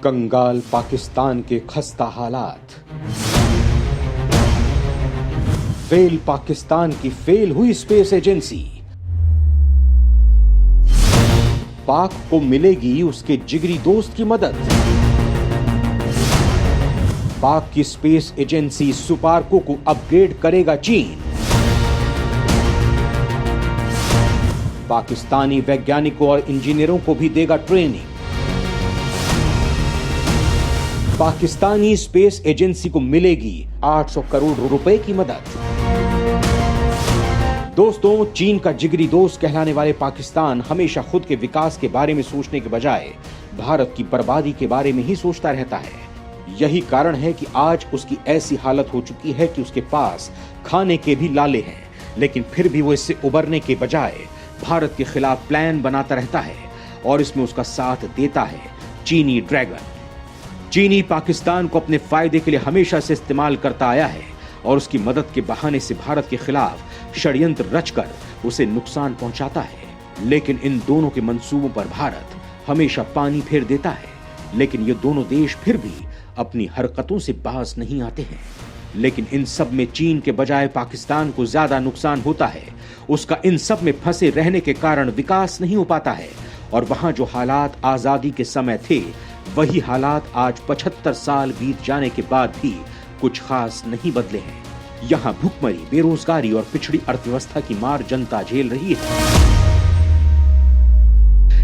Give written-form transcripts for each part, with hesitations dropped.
कंगाल पाकिस्तान के खस्ता हालात। फेल पाकिस्तान की फेल हुई स्पेस एजेंसी। पाक को मिलेगी उसके जिगरी दोस्त की मदद। पाक की स्पेस एजेंसी सुपार्को को अपग्रेड करेगा चीन। पाकिस्तानी वैज्ञानिकों और इंजीनियरों को भी देगा ट्रेनिंग। पाकिस्तानी स्पेस एजेंसी को मिलेगी 800 करोड़ रुपए की मदद। दोस्तों, चीन का जिगरी दोस्त कहलाने वाले पाकिस्तान हमेशा खुद के विकास के बारे में सोचने के बजाय भारत की बर्बादी के बारे में ही सोचता रहता है। यही कारण है कि आज उसकी ऐसी हालत हो चुकी है कि उसके पास खाने के भी लाले हैं, लेकिन फिर भी वो इससे उबरने के बजाय भारत के खिलाफ प्लान बनाता रहता है और इसमें उसका साथ देता है चीनी ड्रैगन। चीनी पाकिस्तान को अपने फायदे के लिए हमेशा से इस्तेमाल करता आया है और उसकी मदद के बहाने से भारत के खिलाफ षड्यंत्र रचकर उसे नुकसान पहुंचाता है। लेकिन इन दोनों के मंसूबों पर भारत हमेशा पानी फेर देता है। लेकिन ये दोनों देश फिर भी अपनी हरकतों से बाज नहीं आते हैं। लेकिन इन सब में चीन के बजाय पाकिस्तान को ज्यादा नुकसान होता है। उसका इन सब में फंसे रहने के कारण विकास नहीं हो पाता है और वहां जो हालात आजादी के समय थे वही हालात आज 75 साल बीत जाने के बाद भी कुछ खास नहीं बदले हैं। यहाँ भुखमरी, बेरोजगारी और पिछड़ी अर्थव्यवस्था की मार जनता झेल रही है।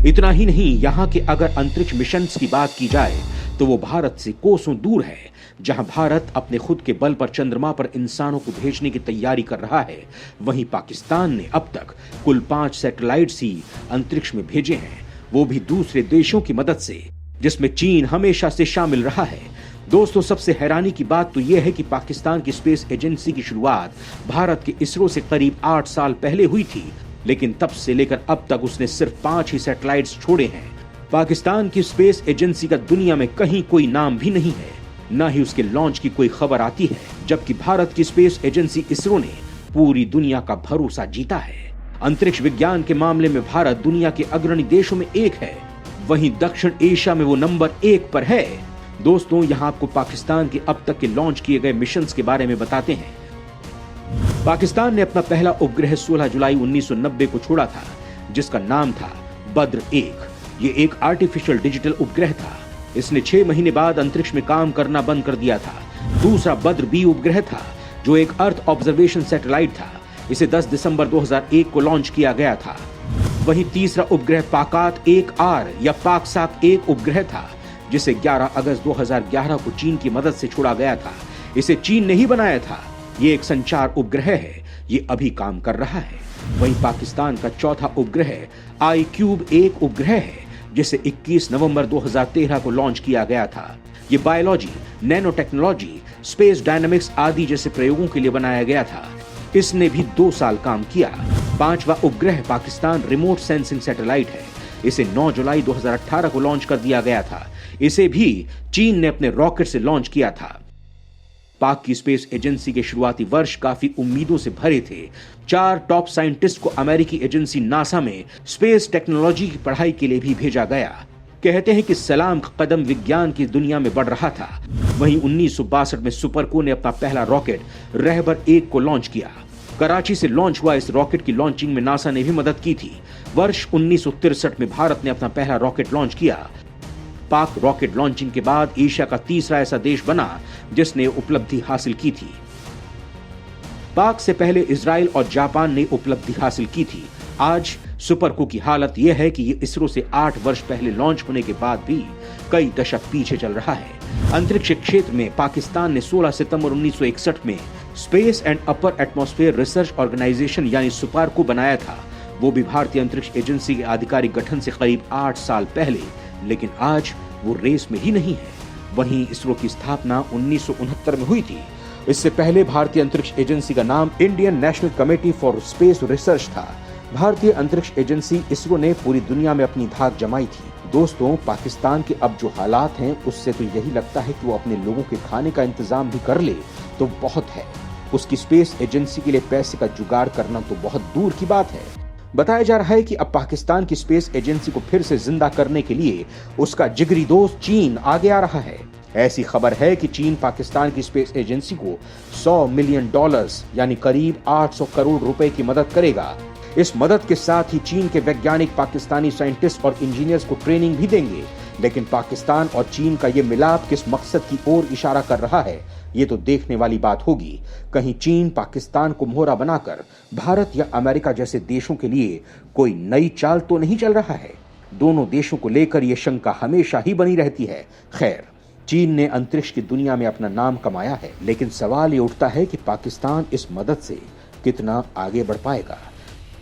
इतना ही नहीं, यहाँ के अगर अंतरिक्ष मिशन की बात की जाए तो वो भारत से कोसों दूर है। जहां भारत अपने खुद के बल पर चंद्रमा पर इंसानों को भेजने की तैयारी कर रहा है, वहीं पाकिस्तान ने अब तक कुल 5 सैटेलाइट्स ही अंतरिक्ष में भेजे हैं, वो भी दूसरे देशों की मदद से, जिसमें चीन हमेशा से शामिल रहा है। दोस्तों, सबसे हैरानी की बात तो यह है कि पाकिस्तान की स्पेस एजेंसी की शुरुआत भारत के इसरो से करीब 8 साल पहले हुई थी, लेकिन तब से लेकर अब तक उसने सिर्फ 5 ही सैटेलाइट्स छोड़े हैं। पाकिस्तान की स्पेस एजेंसी का दुनिया में कहीं कोई नाम भी नहीं है, न ही उसके लॉन्च की कोई खबर आती है, जबकि भारत की स्पेस एजेंसी इसरो ने पूरी दुनिया का भरोसा जीता है। अंतरिक्ष विज्ञान के मामले में भारत दुनिया के अग्रणी देशों में एक है, वहीं दक्षिण एशिया में वो नंबर 1 पर है। दोस्तों, यहाँ आपको पाकिस्तान के अब तक के लॉन्च किए गए मिशंस के बारे में बताते हैं। पाकिस्तान ने अपना पहला उपग्रह 16 जुलाई 1990 को छोड़ा था, जिसका नाम था बद्र 1। ये एक आर्टिफिशियल डिजिटल उपग्रह था। इसने 6 महीने बाद अंतरिक्ष में काम करना बंद कर दिया था। दूसरा बद्र बी उपग्रह था, जो एक अर्थ ऑब्जर्वेशन सैटेलाइट था। इसे 10 दिसंबर 2001 को लॉन्च किया गया था। वहीं तीसरा उपग्रह पाकात 1R या पाकसाक 1 उपग्रह था, जिसे 11 अगस्त 2011 को चीन की मदद से छोड़ा गया था। इसे चीन ने ही बनाया था। ये एक संचार उपग्रह है, ये अभी काम कर रहा है। वहीं पाकिस्तान का चौथा उपग्रह iCube 1 उपग्रह है, जिसे 21 नवंबर 2013 को लॉन्च किया गया था। ये biology, nano technology, space dynamics आदि जैसे प्रयोगों के लिए बनाया गया था। इसने भी 2 साल काम किया। पांचवा उपग्रह पाकिस्तान रिमोट सेंसिंग सैटेलाइट है। इसे 9 जुलाई 2018 को लॉन्च कर दिया गया था। इसे भी चीन ने अपने रॉकेट से लॉन्च किया था। पाक की स्पेस एजेंसी के शुरुआती वर्ष काफी उम्मीदों से भरे थे। 4 टॉप साइंटिस्ट को अमेरिकी एजेंसी नासा में स्पेस टेक्नोलॉजी की पढ़ाई के लिए भी भेजा गया। कहते हैं कि सलाम का कदम विज्ञान की दुनिया में बढ़ रहा था। वहीं 1962 में सुपरको ने अपना पहला रॉकेट रहबर 1 को लॉन्च किया। कराची से लॉन्च हुआ इस रॉकेट की लॉन्चिंग में नासा ने भी मदद की थी। वर्ष 1963 में भारत ने अपना पहला रॉकेट लॉन्च किया। पाक रॉकेट लॉन्चिंग के बाद एशिया का तीसरा ऐसा देश बना जिसने उपलब्धि हासिल की थी। पाक से पहले इजराइल और जापान ने उपलब्धि हासिल की थी। आज सुपरको की हालत यह है कि ये इसरो से 8 वर्ष पहले लॉन्च होने के बाद भी कई दशक पीछे चल रहा है। अंतरिक्ष क्षेत्र में पाकिस्तान ने 16 सितंबर 1961 में space and upper atmosphere research organisation यानी सुपार्को बनाया था। वो भी भारतीय अंतरिक्ष एजेंसी के आधिकारिक गठन से करीब 8 साल पहले, लेकिन आज वो रेस में ही नहीं है। वहीं इसरो की स्थापना 1969 में हुई थी। इससे पहले भारतीय अंतरिक्ष एजेंसी का नाम Indian national committee for space research था। भारतीय अंतरिक्ष एजेंसी इसरो ने पूरी दुनिया में अपनी धाक जमाई थी। दोस्तों, पाकिस्तान के अब जो हालात हैं उससे तो यही लगता है कि वो अपने लोगों के खाने का इंतजाम भी कर ले तो बहुत है। उसकी स्पेस एजेंसी के लिए पैसे का जुगाड़ करना तो बहुत दूर की बात है। बताया जा रहा है कि अब पाकिस्तान की स्पेस एजेंसी को फिर से जिंदा करने के लिए उसका जिगरी दोस्त चीन आगे आ रहा है। ऐसी खबर है कि चीन पाकिस्तान की स्पेस एजेंसी को $100 मिलियन यानी करीब 800 करोड़ रुपए की मदद करेगा। इस मदद के साथ ही चीन के वैज्ञानिक पाकिस्तानी साइंटिस्ट और इंजीनियर्स को ट्रेनिंग भी देंगे। लेकिन पाकिस्तान और चीन का ये मिलाप किस मकसद की ओर इशारा कर रहा है, ये तो देखने वाली बात होगी। कहीं चीन पाकिस्तान को मोहरा बनाकर भारत या अमेरिका जैसे देशों के लिए कोई नई चाल तो नहीं चल रहा है। दोनों देशों को लेकर यह शंका हमेशा ही बनी रहती है। खैर, चीन ने अंतरिक्ष की दुनिया में अपना नाम कमाया है, लेकिन सवाल ये उठता है कि पाकिस्तान इस मदद से कितना आगे बढ़ पाएगा।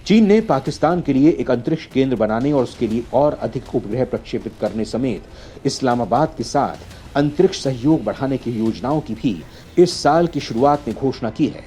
चीन ने पाकिस्तान के लिए एक अंतरिक्ष केंद्र बनाने और उसके लिए और अधिक उपग्रह प्रक्षेपित करने समेत इस्लामाबाद के साथ अंतरिक्ष सहयोग बढ़ाने की योजनाओं की भी इस साल की शुरुआत में घोषणा की है।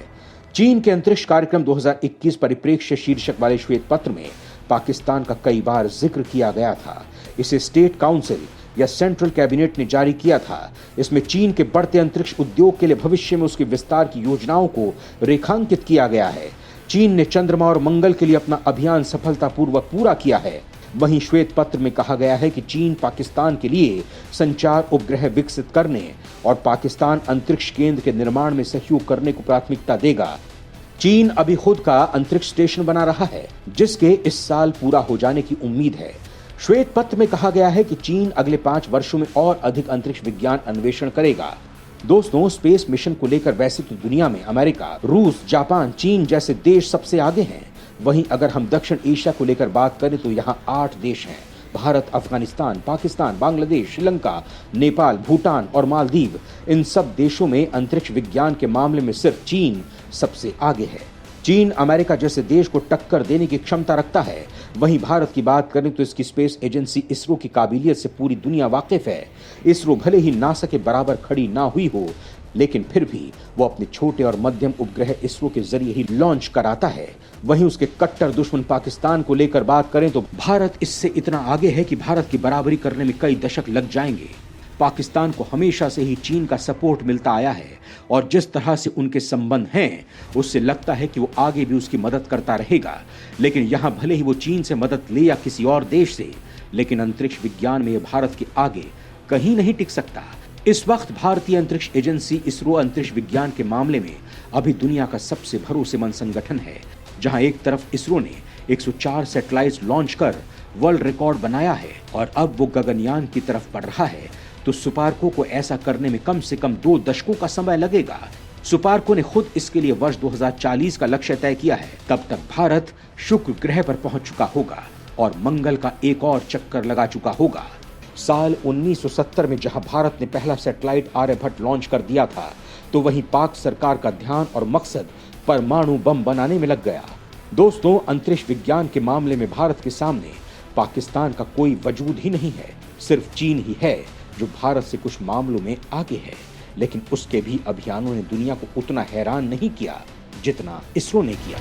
चीन के अंतरिक्ष कार्यक्रम 2021 परिप्रेक्ष्य शीर्षक वाले श्वेत पत्र में पाकिस्तान का कई बार जिक्र किया गया था। इसे स्टेट काउंसिल या सेंट्रल कैबिनेट ने जारी किया था। इसमें चीन के बढ़ते अंतरिक्ष उद्योग के लिए भविष्य में उसके विस्तार की योजनाओं को रेखांकित किया गया है। चीन ने चंद्रमा और मंगल के लिए अपना अभियान सफलतापूर्वक पूरा किया है। वहीं श्वेत पत्र में कहा गया है कि चीन पाकिस्तान के लिए संचार उपग्रह विकसित करने और पाकिस्तान अंतरिक्ष केंद्र के निर्माण में सहयोग करने को प्राथमिकता देगा। चीन अभी खुद का अंतरिक्ष स्टेशन बना रहा है, जिसके इस साल पूरा हो जाने की उम्मीद है। श्वेत पत्र में कहा गया है कि चीन अगले 5 वर्षों में और अधिक अंतरिक्ष विज्ञान अन्वेषण करेगा। दोस्तों, स्पेस मिशन को लेकर वैसे तो दुनिया में अमेरिका, रूस, जापान, चीन जैसे देश सबसे आगे हैं। वहीं अगर हम दक्षिण एशिया को लेकर बात करें तो यहाँ 8 देश हैं: भारत, अफगानिस्तान, पाकिस्तान, बांग्लादेश, श्रीलंका, नेपाल, भूटान और मालदीव। इन सब देशों में अंतरिक्ष विज्ञान के मामले में सिर्फ चीन सबसे आगे है। चीन अमेरिका जैसे देश को टक्कर देने की क्षमता रखता है। वहीं भारत की बात करें तो इसकी स्पेस एजेंसी इसरो की काबिलियत से पूरी दुनिया वाकिफ है। इसरो भले ही नासा के बराबर खड़ी ना हुई हो, लेकिन फिर भी वो अपने छोटे और मध्यम उपग्रह इसरो के जरिए ही लॉन्च कराता है। वहीं उसके कट्टर दुश्मन पाकिस्तान को लेकर बात करें तो भारत इससे इतना आगे है कि भारत की बराबरी करने में कई दशक लग जाएंगे। पाकिस्तान को हमेशा से ही चीन का सपोर्ट मिलता आया है और जिस तरह से उनके संबंध हैं, उससे लगता है कि वो आगे भी उसकी मदद करता रहेगा। लेकिन यहाँ भले ही वो चीन से मदद ले या किसी और देश से, लेकिन अंतरिक्ष विज्ञान में ये भारत के आगे कहीं नहीं टिक सकता। इस वक्त भारतीय अंतरिक्ष एजेंसी इसरो अंतरिक्ष विज्ञान के मामले में अभी दुनिया का सबसे भरोसेमंद संगठन है। जहां एक तरफ इसरो ने 104 सैटेलाइट लॉन्च कर वर्ल्ड रिकॉर्ड बनाया है और अब वो गगनयान की तरफ बढ़ रहा है, तो सुपार्को को ऐसा करने में कम से कम 2 दशकों का समय लगेगा। सुपार्को ने खुद इसके लिए वर्ष 2040 का लक्ष्य तय किया है। तब तक भारत शुक्र ग्रह पर पहुंच चुका होगा और मंगल का एक और चक्कर लगा चुका होगा। साल 1970 में जहां भारत ने पहला सैटेलाइट आर्यभट्ट लॉन्च कर दिया था, तो वहीं पाक सरकार का ध्यान और मकसद परमाणु बम बनाने में लग गया। दोस्तों, अंतरिक्ष विज्ञान के मामले में भारत के सामने पाकिस्तान का कोई वजूद ही नहीं है। सिर्फ चीन ही है जो भारत से कुछ मामलों में आगे है, लेकिन उसके भी अभियानों ने दुनिया को उतना हैरान नहीं किया जितना इसरो ने किया।